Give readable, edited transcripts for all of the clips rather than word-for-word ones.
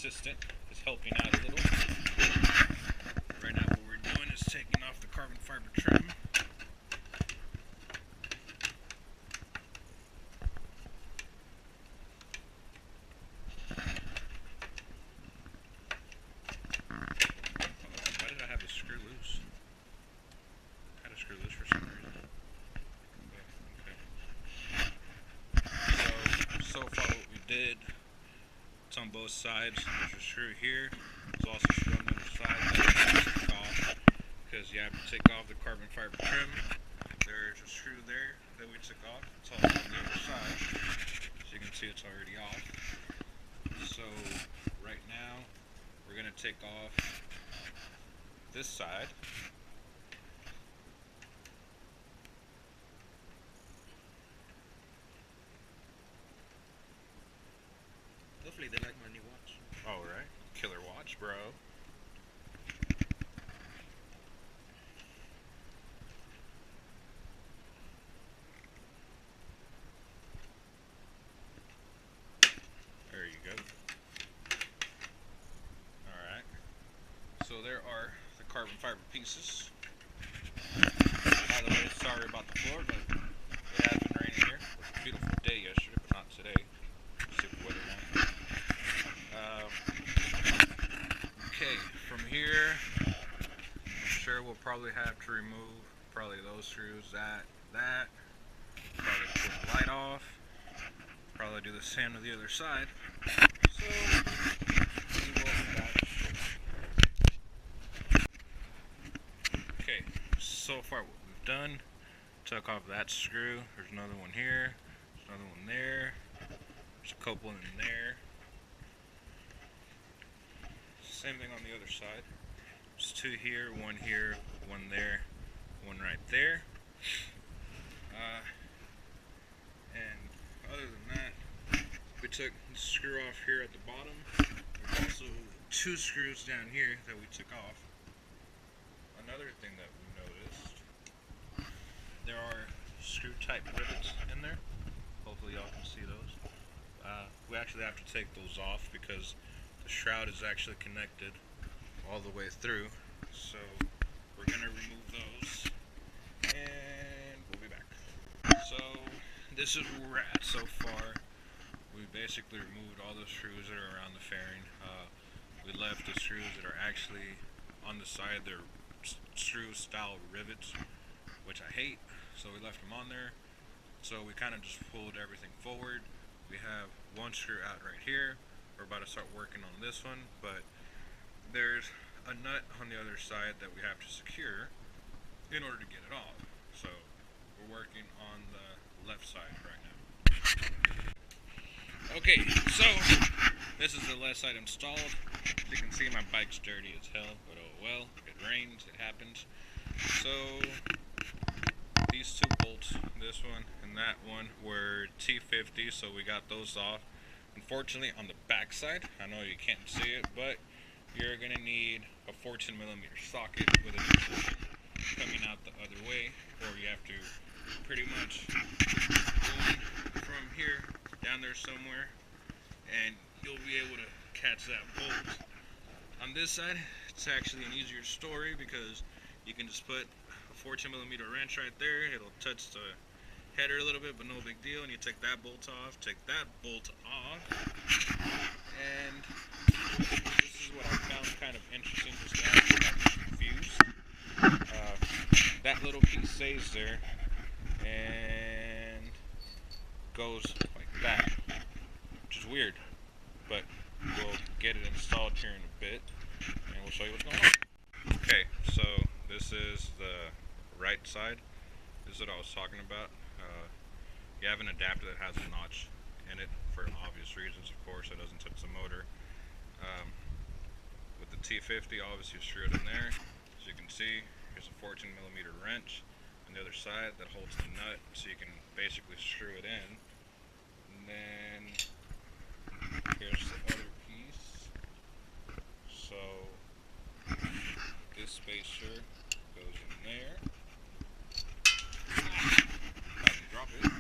assistant is helping out a little. Right now what we're doing is taking off the carbon fiber trim. Why did I have the screw loose? I had a screw loose for some reason. Okay. So far what we did, it's on both sides. There's a screw here. There's also a screw on the other side that you have to take off because you have to take off the carbon fiber trim. There's a screw there that we took off. It's also on the other side. As you can see, it's already off. So right now we're going to take off this side. Hopefully they like my new watch. Alright, killer watch, bro. There you go. Alright. So there are the carbon fiber pieces. By the way, sorry about the floor, but it has been raining here. It was a beautiful day yesterday, but not today. Super weather now. Okay, from here, I'm sure we'll probably have to remove probably those screws, that, probably put the light off, probably do the same to the other side. So, we will be back. Okay, so far what we've done, took off that screw, there's another one here, there's another one there, there's a couple in there. Same thing on the other side. There's two here, one there, one right there. And other than that, we took the screw off here at the bottom. There's also two screws down here that we took off. Another thing that we noticed, there are screw type rivets in there. Hopefully y'all can see those. We actually have to take those off because the shroud is actually connected all the way through, so we're gonna remove those and we'll be back. So this is where we're at so far. We basically removed all the screws that are around the fairing. We left the screws that are actually on the side. They're screw style rivets, which I hate, so we left them on there. So we kind of just pulled everything forward. We have one screw out right here. We're about to start working on this one, but there's a nut on the other side that we have to secure in order to get it off. So we're working on the left side right now. Okay, so this is the left side installed. As you can see, my bike's dirty as hell, but oh well, it rains, it happens. So these two bolts, this one and that one, were T50, so we got those off. Unfortunately, on the back side, I know you can't see it, but you're going to need a 14mm socket with a position coming out the other way, or you have to pretty much go from here down there somewhere, and you'll be able to catch that bolt. On this side, it's actually an easier story because you can just put a 14mm wrench right there. It'll touch the header a little bit, but no big deal, and you take that bolt off, take that bolt off, and this is what I found kind of interesting, just now I got confused. That little piece stays there and goes like that, which is weird, but we'll get it installed here in a bit and we'll show you what's going on. Okay, so this is the right side. This is what I was talking about. You have an adapter that has a notch in it for obvious reasons, of course. It doesn't touch the motor. With the T50, obviously you screw it in there. As you can see, here's a 14mm wrench on the other side that holds the nut, so you can basically screw it in. And then here's the other piece. So this spacer goes in there. I can drop it.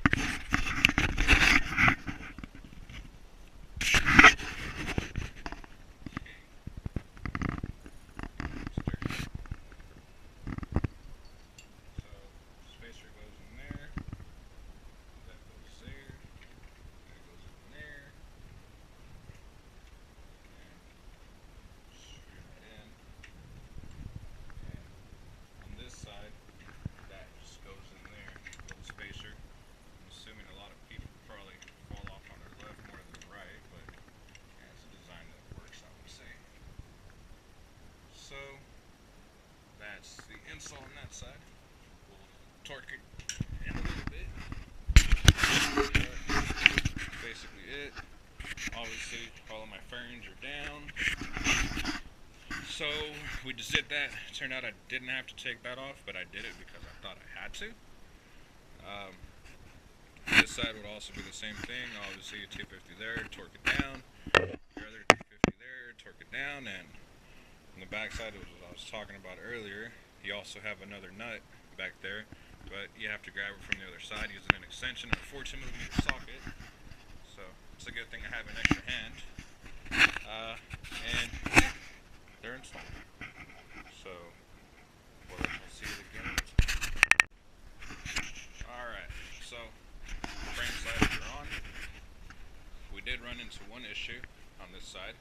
that side. We'll torque it in a little bit. That's basically it. Obviously, all of my ferns are down. So we just did that. It turned out I didn't have to take that off, but I did it because I thought I had to. This side would also be the same thing. Obviously, 250 there, torque it down. Your other 250 there, torque it down. And on the back side, was what I was talking about earlier. You also have another nut back there, but you have to grab it from the other side using an extension and a 14mm socket. So it's a good thing I have an extra hand. And they're installed. So we'll see it again. Alright, so frame sliders are on. We did run into one issue on this side,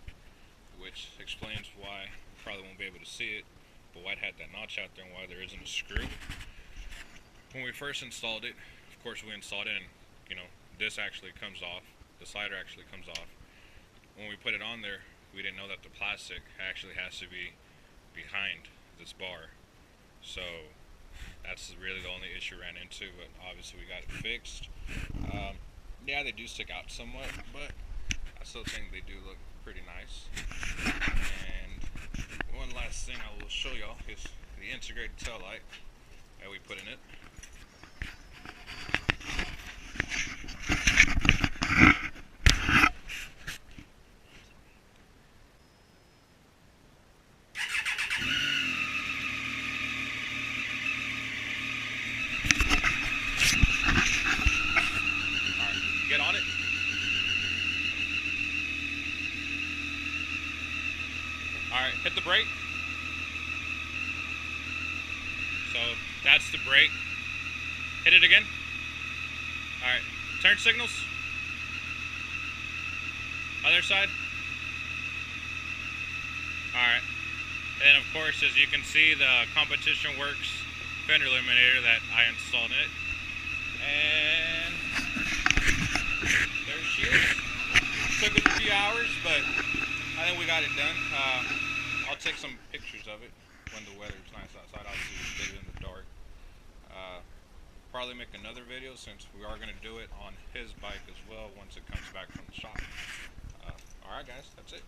which explains why you probably won't be able to see it, but why it had that notch out there and why there isn't a screw. When we first installed it, of course we installed it and, this actually comes off. The slider actually comes off. When we put it on there, we didn't know that the plastic actually has to be behind this bar. So that's really the only issue we ran into, but obviously we got it fixed. Yeah, they do stick out somewhat, but I still think they do look pretty nice. And one last thing I will show y'all is the integrated tail light that we put in it. Get on it. Alright, hit the brake. So that's the brake. Hit it again. Alright, turn signals. Other side. Alright. And of course, as you can see, the Competition Works fender eliminator that I installed in it. And there she is. Took us a few hours, but I think we got it done. I'll take some pictures of it when the weather's nice outside. Obviously, we did it in the dark. Probably make another video since we are going to do it on his bike as well once it comes back from the shop. Alright guys, that's it.